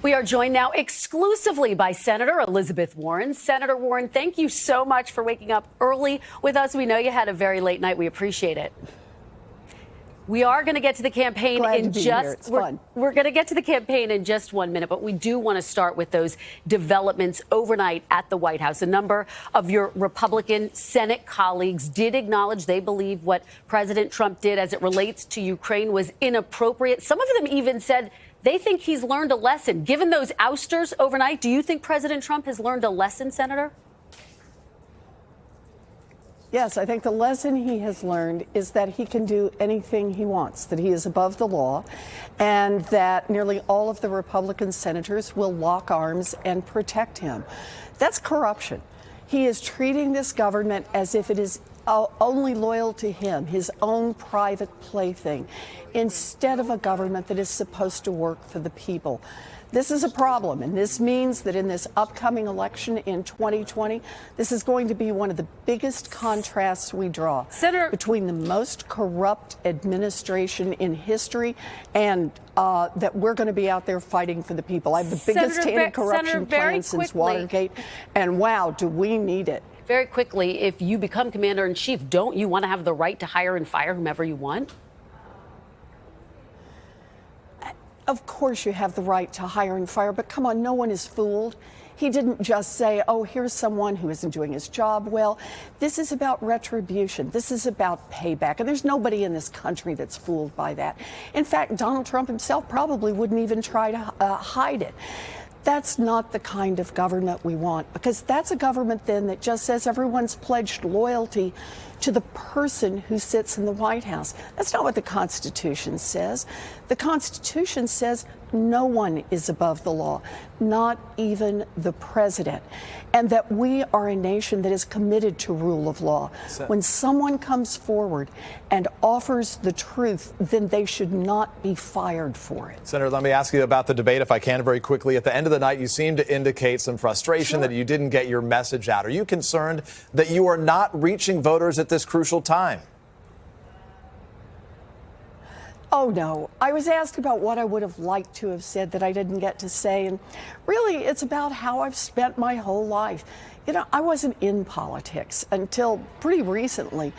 We are joined now exclusively by Senator Elizabeth Warren. Senator Warren, thank you so much for waking up early with us. We know you had a very late night. We appreciate it. We are going to get to the campaign in just we're going to get to the campaign in just 1 minute, but we do want to start with those developments overnight at the White House. A number of your Republican Senate colleagues did acknowledge they believe what President Trump did as it relates to Ukraine was inappropriate. Some of them even said they think he's learned a lesson. Given those ousters overnight, do you think President Trump has learned a lesson, Senator? Yes, I think the lesson he has learned is that he can do anything he wants, that he is above the law, and that nearly all of the Republican senators will lock arms and protect him. That's corruption. He is treating this government as if it is only loyal to him, his own private plaything, instead of a government that is supposed to work for the people. This is a problem, and this means that in this upcoming election in 2020, this is going to be one of the biggest contrasts we draw between the most corrupt administration in history and that we're going to be out there fighting for the people. I have the biggest anti-corruption plan since Watergate, and wow, do we need it. Very quickly, if you become commander-in-chief, don't you want to have the right to hire and fire whomever you want? Of course you have the right to hire and fire, but come on, no one is fooled. He didn't just say, oh, here's someone who isn't doing his job well. This is about retribution. This is about payback. And there's nobody in this country that's fooled by that. In fact, Donald Trump himself probably wouldn't even try to hide it. That's not the kind of government we want, because that's a government then that just says everyone's pledged loyalty to the person who sits in the White House. That's not what the Constitution says. The Constitution says no one is above the law, not even the president, and that we are a nation that is committed to rule of law. When someone comes forward and offers the truth, then they should not be fired for it. Senator, let me ask you about the debate, if I can, very quickly. At the end of the night, you seem to indicate some frustration that you didn't get your message out. Are you concerned that you are not reaching voters at this crucial time? Oh, no. I was asked about what I would have liked to have said that I didn't get to say. And really, it's about how I've spent my whole life. You know, I wasn't in politics until pretty recently.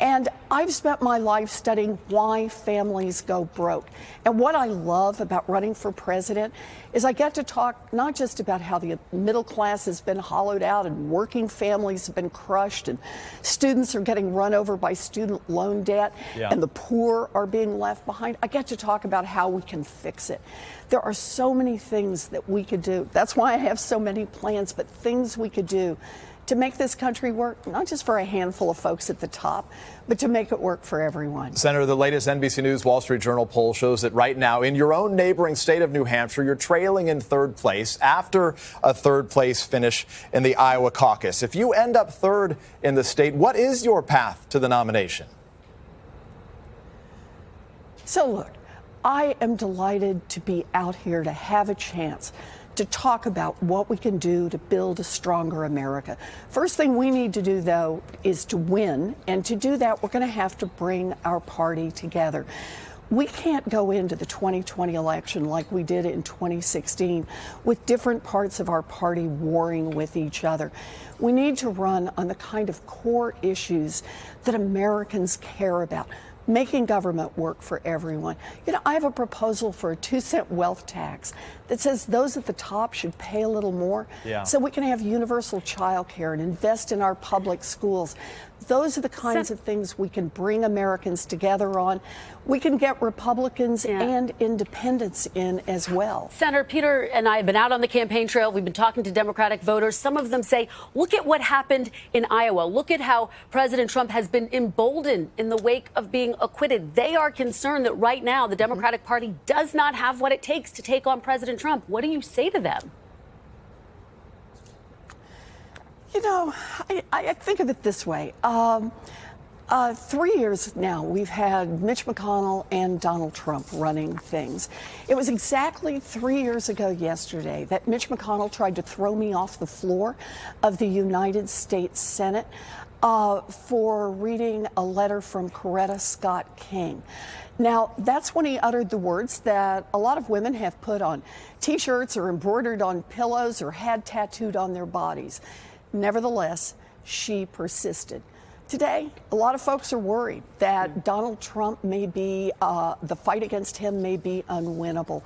And I've spent my life studying why families go broke. And what I love about running for president is I get to talk not just about how the middle class has been hollowed out and working families have been crushed and students are getting run over by student loan debt and the poor are being left behind. I get to talk about how we can fix it. There are so many things that we could do. That's why I have so many plans, but things we could do to make this country work, not just for a handful of folks at the top, but to make it work for everyone. Senator, the latest NBC News Wall Street Journal poll shows that right now in your own neighboring state of New Hampshire, you're trailing in third place after a third place finish in the Iowa caucus. If you end up third in the state, what is your path to the nomination? So look, I am delighted to be out here to have a chance to talk about what we can do to build a stronger America. First thing we need to do, though, is to win. And to do that, we're going to have to bring our party together. We can't go into the 2020 election like we did in 2016 with different parts of our party warring with each other. We need to run on the kind of core issues that Americans care about. Making government work for everyone. You know, I have a proposal for a 2-cent wealth tax that says those at the top should pay a little more so we can have universal child care and invest in our public schools. Those are the kinds of things we can bring Americans together on. We can get Republicans and independents in as well. Senator, Peter and I have been out on the campaign trail. We've been talking to Democratic voters. Some of them say, look at what happened in Iowa. Look at how President Trump has been emboldened in the wake of being acquitted. They are concerned that right now the Democratic Party does not have what it takes to take on President Trump. What do you say to them? You know, I think of it this way. 3 years now, we've had Mitch McConnell and Donald Trump running things. It was exactly 3 years ago yesterday that Mitch McConnell tried to throw me off the floor of the United States Senate. for reading a letter from Coretta Scott King. Now, that's when he uttered the words that a lot of women have put on T-shirts or embroidered on pillows or had tattooed on their bodies. Nevertheless, she persisted. Today, a lot of folks are worried that Donald Trump may be, the fight against him may be unwinnable.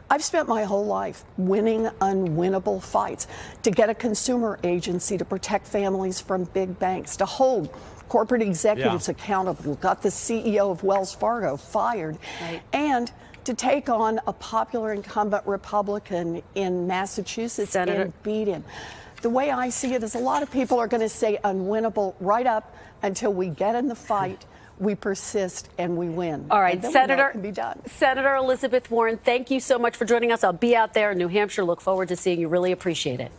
I've spent my whole life winning unwinnable fights to get a consumer agency to protect families from big banks, to hold corporate executives accountable, got the CEO of Wells Fargo fired, and to take on a popular incumbent Republican in Massachusetts and beat him. The way I see it is a lot of people are going to say unwinnable right up until we get in the fight. We persist and we win. All right, Senator, can be done. Senator Elizabeth Warren, thank you so much for joining us. I'll be out there in New Hampshire. Look forward to seeing you. Really appreciate it.